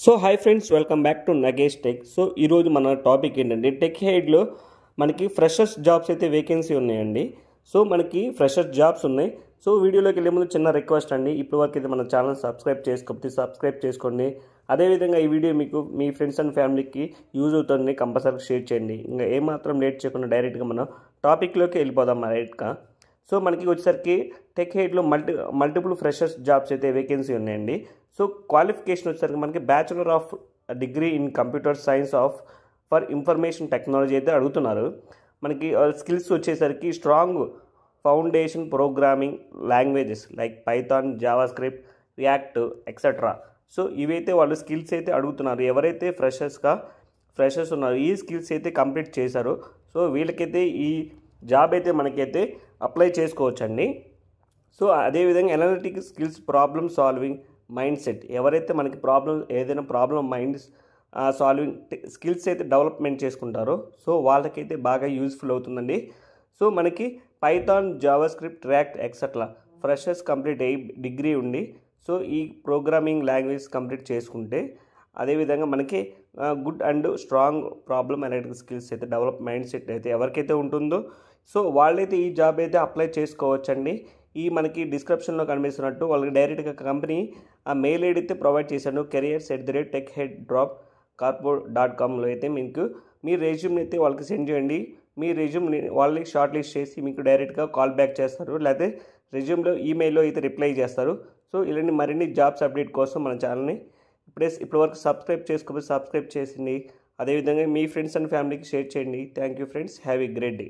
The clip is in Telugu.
So hi friends, welcome back to Nagesh tech. So ఈరోజు మన టాపిక్ ఏంటంటే టెక్ హెడ్లో మనకి ఫ్రెషర్స్ జాబ్స్ అయితే వేకెన్సీ ఉన్నాయండి. సో మనకి ఫ్రెషర్స్ జాబ్స్ ఉన్నాయి. సో వీడియోలోకి వెళ్ళే ముందు చిన్న రిక్వెస్ట్ అండి, ఇప్పటి వరకు అయితే మన ఛానల్ సబ్స్క్రైబ్ చేసుకోకపోతే సబ్స్క్రైబ్ చేసుకోండి. అదేవిధంగా ఈ వీడియో మీకు మీ ఫ్రెండ్స్ అండ్ ఫ్యామిలీకి యూజ్ అవుతుంది, కంపల్సరీగా షేర్ చేయండి. ఇంకా ఏమాత్రం లేట్ చేయకుండా డైరెక్ట్గా మనం టాపిక్లోకి వెళ్ళిపోదాం రైట్గా. సో మనకి వచ్చేసరికి టెక్ హెడ్లో మల్టిపుల్ ఫ్రెషర్స్ జాబ్స్ అయితే వేకెన్సీ ఉన్నాయండి. సో క్వాలిఫికేషన్ వచ్చేసరికి మనకి bachelor of degree in computer science for information technology అయితే అడుగుతున్నారు. మనకి స్కిల్స్ వచ్చేసరికి strong foundation programming languages like Python, Java script, react etcetera. So ఇవైతే వాళ్ళు స్కిల్స్ అయితే అడుగుతున్నారు. ఎవరైతే ఫ్రెషర్స్ ఉన్నారో ఈ స్కిల్స్ అయితే కంప్లీట్ చేశారో సో వీళ్ళకైతే ఈ జాబ్ అయితే మనకైతే అప్లై చేసుకోవచ్చండి. సో అదేవిధంగా analytic skills, problem solving mind set, ఎవరైతే మనకి ఏదైనా ప్రాబ్లం సాల్వింగ్ స్కిల్స్ అయితే డెవలప్మెంట్ చేసుకుంటారో సో వాళ్ళకైతే బాగా యూజ్ఫుల్ అవుతుందండి. సో మనకి Python, Java script, react etcetera freshers complete అయ్యి డిగ్రీ ఉండి సో ఈ ప్రోగ్రామింగ్ లాంగ్వేజ్ కంప్లీట్ చేసుకుంటే అదేవిధంగా మనకి good and strong problem analytic skills అయితే డెవలప్ మైండ్ సెట్ అయితే ఎవరికైతే ఉంటుందో సో వాళ్ళైతే ఈ జాబ్ అయితే అప్లై చేసుకోవచ్చండి. ఈ మనకి డిస్క్రిప్షన్లో కనిపిస్తున్నట్టు వాళ్ళకి డైరెక్ట్గా కంపెనీ ఆ మెయిల్ ఐడి అయితే ప్రొవైడ్ చేశాను, careers@techhead.corpo.comలో అయితే మీకు మీ రెజ్యూమ్ని అయితే వాళ్ళకి సెండ్ చేయండి. మీ రెజ్యూమ్ని వాళ్ళకి షార్ట్ లిస్ట్ చేసి మీకు డైరెక్ట్గా కాల్ బ్యాక్ చేస్తారు, లేకపోతే రెజ్యూమ్లో ఈమెయిల్లో అయితే రిప్లై చేస్తారు. సో ఇలాంటి మరిన్ని జాబ్స్ అప్డేట్ కోసం మన ఛానల్ని ఇప్పటివరకు సబ్స్క్రైబ్ చేసుకోకపోతే సబ్స్క్రైబ్ చేసింది. అదేవిధంగా మీ ఫ్రెండ్స్ అండ్ ఫ్యామిలీకి షేర్ చేయండి. Thank you friends, have a great day.